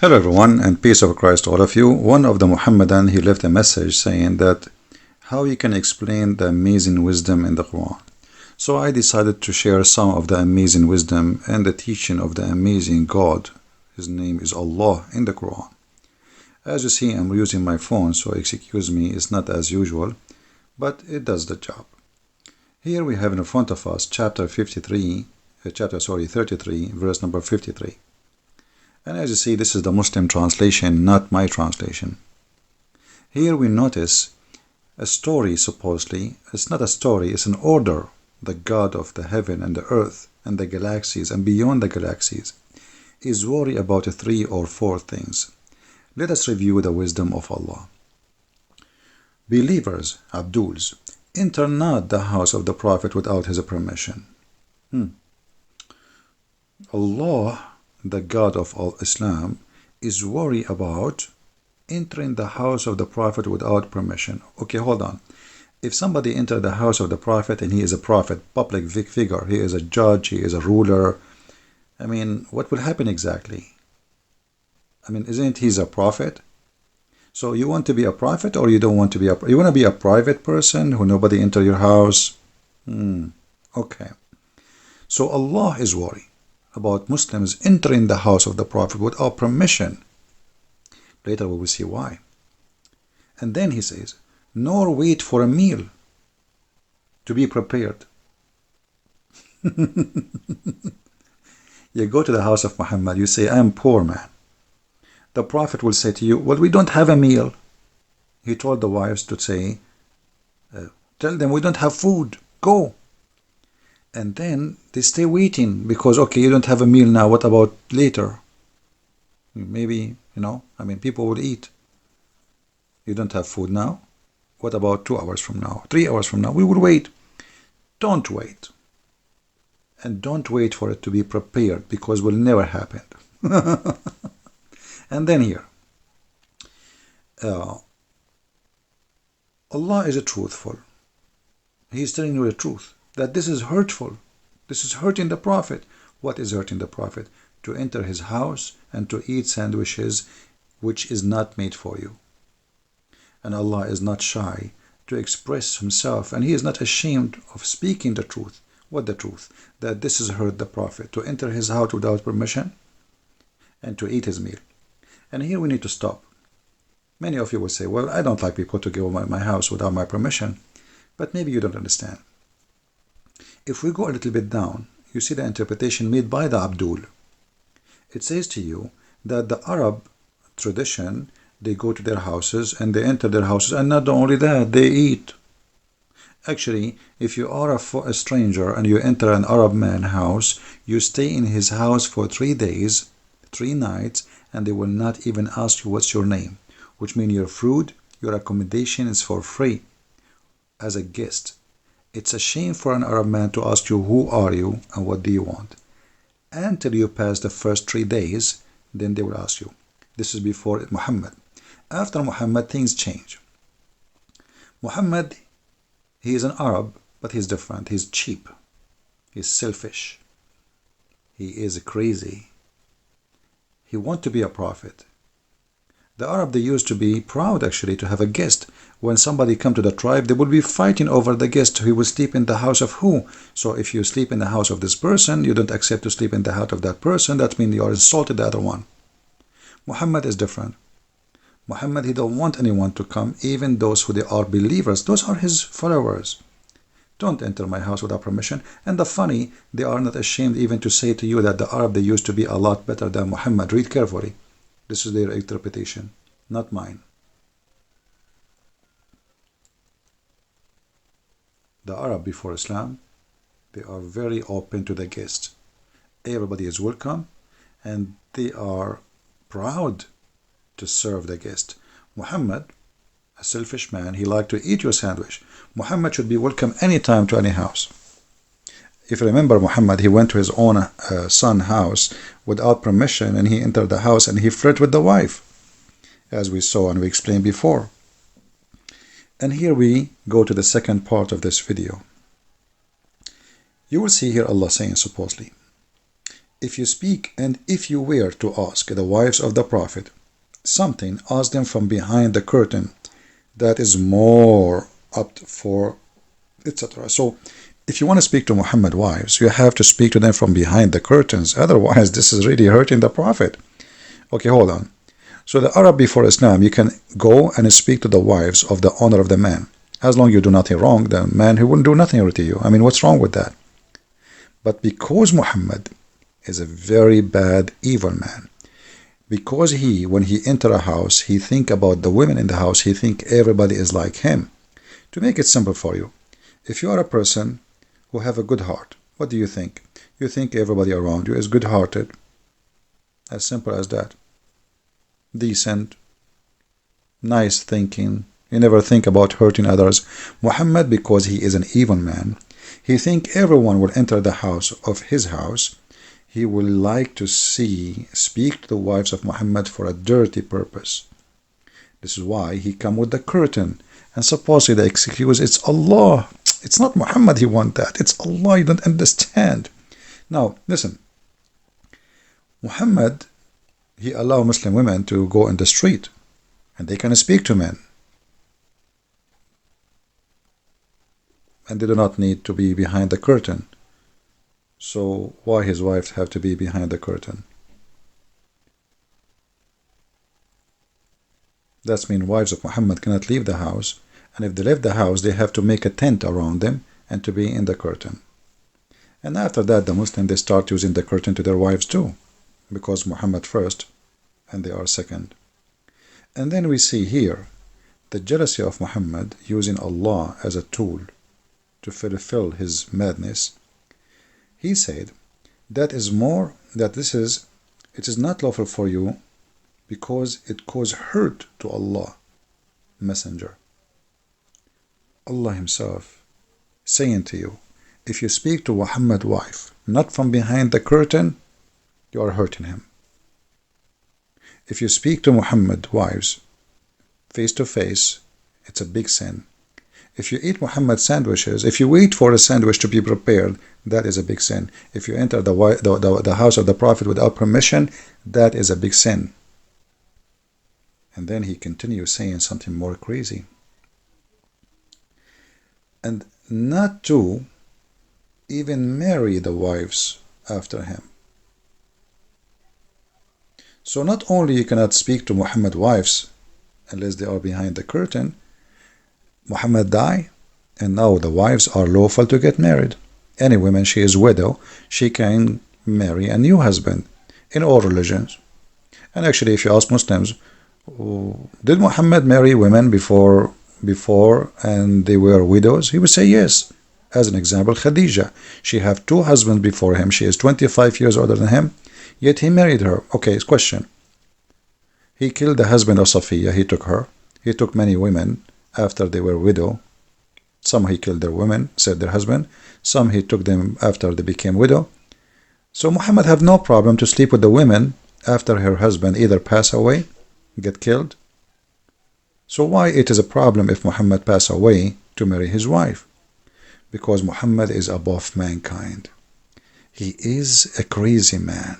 Hello everyone, and peace of Christ to all of you. One of the Muhammadan, he left a message saying that how you can explain the amazing wisdom in the Quran. So I decided to share some of the amazing wisdom and the teaching of the amazing God. His name is Allah in the Quran. As you see, I'm using my phone, so excuse me, it's not as usual, but it does the job. Here we have in front of us chapter 33, verse number 53. And as you see, this is the Muslim translation, not my translation. Here we notice a story, supposedly. It's not a story, it's an order. The God of the heaven and the earth and the galaxies and beyond the galaxies is worried about 3 or 4 things. Let us review the wisdom of Allah. Believers, Abduls, enter not the house of the Prophet without his permission. Allah, the God of all Islam, is worried about entering the house of the Prophet without permission. Okay, hold on. If somebody entered the house of the Prophet and he is a prophet, public figure, he is a judge, he is a ruler, what will happen exactly? Isn't he a prophet? So you want to be a prophet or you don't want to be you want to be a private person who nobody enter your house? Okay. So Allah is worried about Muslims entering the house of the Prophet without permission. Later we will see why. And then he says, nor wait for a meal to be prepared. You go to the house of Muhammad, you say, I am poor man. The Prophet will say to you, well, we don't have a meal. He told the wives to say, tell them we don't have food, go. And then they stay waiting because, okay, you don't have a meal now, what about later? Maybe, people will eat. You don't have food now? What about 2 hours from now, 3 hours from now? We will wait. Don't wait. And don't wait for it to be prepared because it will never happen. And then here, Allah is a truthful. He is telling you the truth. That this is hurtful. This is hurting the Prophet. What is hurting the Prophet? To enter his house and to eat sandwiches which is not made for you. And Allah is not shy to express himself, and he is not ashamed of speaking the truth. What the truth? That this has hurt the Prophet, to enter his house without permission and to eat his meal. And here we need to stop. Many of you will say, well, I don't like people to go to my house without my permission. But maybe you don't understand. If we go a little bit down, you see the interpretation made by the Abdul. It says to you that the Arab tradition, they go to their houses and they enter their houses, and not only that, they eat. Actually, if you are a stranger and you enter an Arab man's house, you stay in his house for 3 days, 3 nights, and they will not even ask you what's your name, which means your food, your accommodation is for free as a guest. It's a shame for an Arab man to ask you who are you and what do you want. Until you pass the first 3 days, then they will ask you. This is before Muhammad. After Muhammad, things change. Muhammad, he is an Arab, but he's different. He's cheap. He's selfish. He is crazy. He wants to be a prophet. The Arab, they used to be proud actually to have a guest. When somebody come to the tribe, they would be fighting over the guest. He will sleep in the house of who? So if you sleep in the house of this person, you don't accept to sleep in the house of that person. That means you are insulted the other one. Muhammad is different. Muhammad, he don't want anyone to come, even those who they are believers. Those are his followers. Don't enter my house without permission. And the funny, they are not ashamed even to say to you that the Arab, they used to be a lot better than Muhammad. Read carefully. This is their interpretation, not mine. The Arab before Islam, they are very open to the guests. Everybody is welcome, and they are proud to serve the guest. Muhammad, a selfish man, he liked to eat your sandwich. Muhammad should be welcome anytime to any house. If you remember, Muhammad, he went to his own son's house without permission, and he entered the house and he flirted with the wife, as we saw and we explained before. And here we go to the second part of this video. You will see here Allah saying supposedly, if you speak and if you were to ask the wives of the Prophet something, ask them from behind the curtain that is more up for etc. So if you want to speak to Muhammad wives, you have to speak to them from behind the curtains. Otherwise, this is really hurting the Prophet. Okay, hold on. So the Arab before Islam, you can go and speak to the wives of the owner of the man. As long as you do nothing wrong, the man, he wouldn't do nothing to you. I mean, what's wrong with that? But because Muhammad is a very bad, evil man, because he, when he enter a house, he think about the women in the house, he think everybody is like him. To make it simple for you, if you are a person who have a good heart, what do you think? You think everybody around you is good-hearted. As simple as that. Decent, nice thinking. You never think about hurting others. Muhammad, because he is an evil man, he think everyone will enter the house of his house. He will like to speak to the wives of Muhammad for a dirty purpose. This is why he come with the curtain. And supposedly the excuse, it's Allah. It's not Muhammad he want that. It's Allah. You don't understand. Now, listen. Muhammad, he allow Muslim women to go in the street. And they can speak to men. And they do not need to be behind the curtain. So why his wives have to be behind the curtain? That means wives of Muhammad cannot leave the house. And if they leave the house, they have to make a tent around them and to be in the curtain. And after that, the Muslims, they start using the curtain to their wives too. Because Muhammad first, and they are second. And then we see here the jealousy of Muhammad using Allah as a tool to fulfill his madness. He said, it is not lawful for you because it cause hurt to Allah, Messenger. Allah himself saying to you, if you speak to Muhammad's wife, not from behind the curtain, you are hurting him. If you speak to Muhammad's wives face to face, it's a big sin. If you eat Muhammad's sandwiches, if you wait for a sandwich to be prepared, that is a big sin. If you enter the house of the Prophet without permission, that is a big sin. And then he continues saying something more crazy. And not to even marry the wives after him. So not only you cannot speak to Muhammad's wives unless they are behind the curtain, Muhammad died, and now the wives are lawful to get married. Any woman, she is widow, she can marry a new husband in all religions. And actually, if you ask Muslims, did Muhammad marry women before and they were widows? He would say yes. As an example, Khadija, she had two husbands before him. She is 25 years older than him, yet he married her. Okay, question. He killed the husband of Safiya, he took her. He took many women after they were widow. Some he killed their women, said their husband. Some he took them after they became widow. So Muhammad have no problem to sleep with the women after her husband either pass away, get killed. So why it is a problem if Muhammad pass away to marry his wife? Because Muhammad is above mankind. He is a crazy man.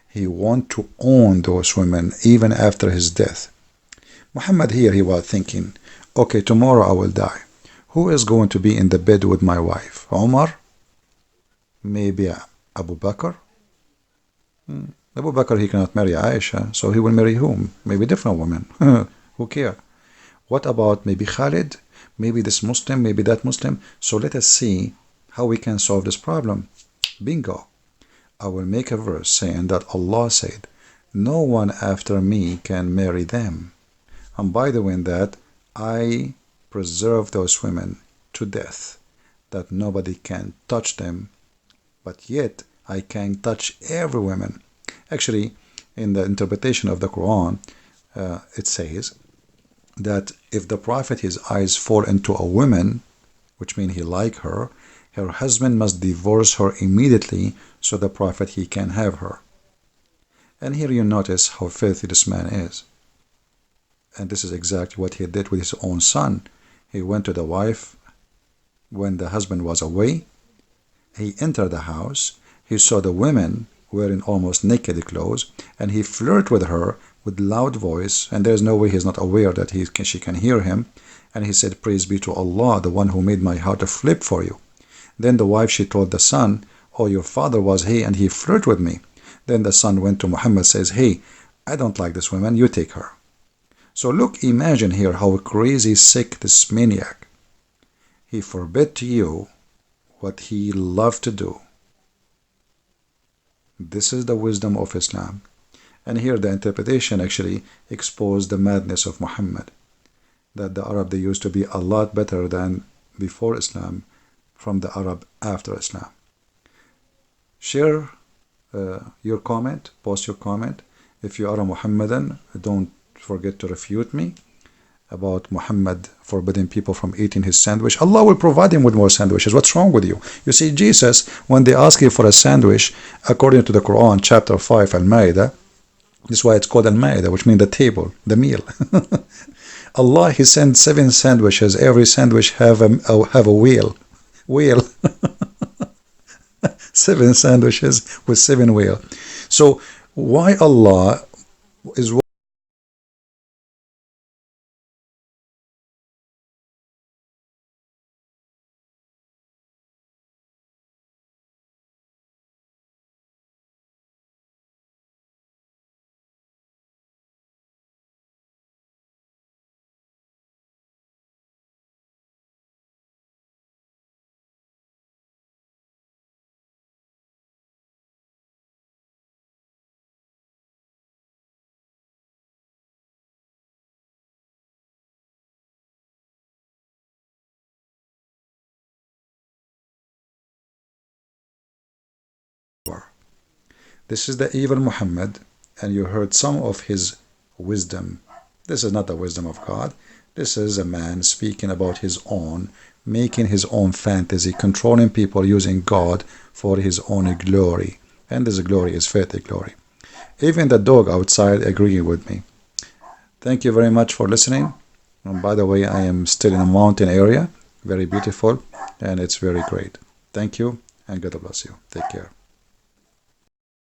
He want to own those women even after his death. Muhammad here, he was thinking, okay, tomorrow I will die. Who is going to be in the bed with my wife? Omar? Maybe Abu Bakr? Abu Bakr, he cannot marry Aisha, so he will marry whom? Maybe different women. Who care? What about maybe Khalid? Maybe this Muslim, maybe that Muslim. So let us see how we can solve this problem. Bingo. I will make a verse saying that Allah said, no one after me can marry them. And by the way, that I preserve those women to death, that nobody can touch them, but yet I can touch every woman. Actually, in the interpretation of the Quran, it says that if the Prophet, his eyes fall into a woman, which means he like her husband must divorce her immediately so the Prophet, he can have her. And here you notice how filthy this man is. And this is exactly what he did with his own son. He went to the wife when the husband was away. He entered the house. He saw the women wearing almost naked clothes, and he flirted with her with loud voice, and there's no way he's not aware that she can hear him. And he said, "Praise be to Allah, the one who made my heart flip for you." Then the wife, she told the son, "Oh, your father was he, and he flirted with me." Then the son went to Muhammad, says, "Hey, I don't like this woman, you take her." So look, imagine here how crazy sick this maniac. He forbid to you what he loved to do. This is the wisdom of Islam. And here the interpretation actually exposed the madness of Muhammad, that the Arab, they used to be a lot better than before Islam from the Arab after Islam. Share your comment, post your comment. If you are a Muhammadan, don't forget to refute me about Muhammad forbidding people from eating his sandwich. Allah will provide him with more sandwiches. What's wrong with you? You see, Jesus, when they ask you for a sandwich, according to the Quran, chapter 5, Al-Ma'idah, this is why it's called Al-Ma'idah, which means the table, the meal. Allah, He sent 7 sandwiches. Every sandwich have a wheel. Wheel. 7 sandwiches with 7 wheel. So why Allah is This is the evil Muhammad, and you heard some of his wisdom. This is not the wisdom of God. This is a man speaking about his own, making his own fantasy, controlling people using God for his own glory. And this glory is filthy glory. Even the dog outside agreeing with me. Thank you very much for listening. And by the way, I am still in a mountain area, very beautiful, and it's very great. Thank you, and God bless you. Take care.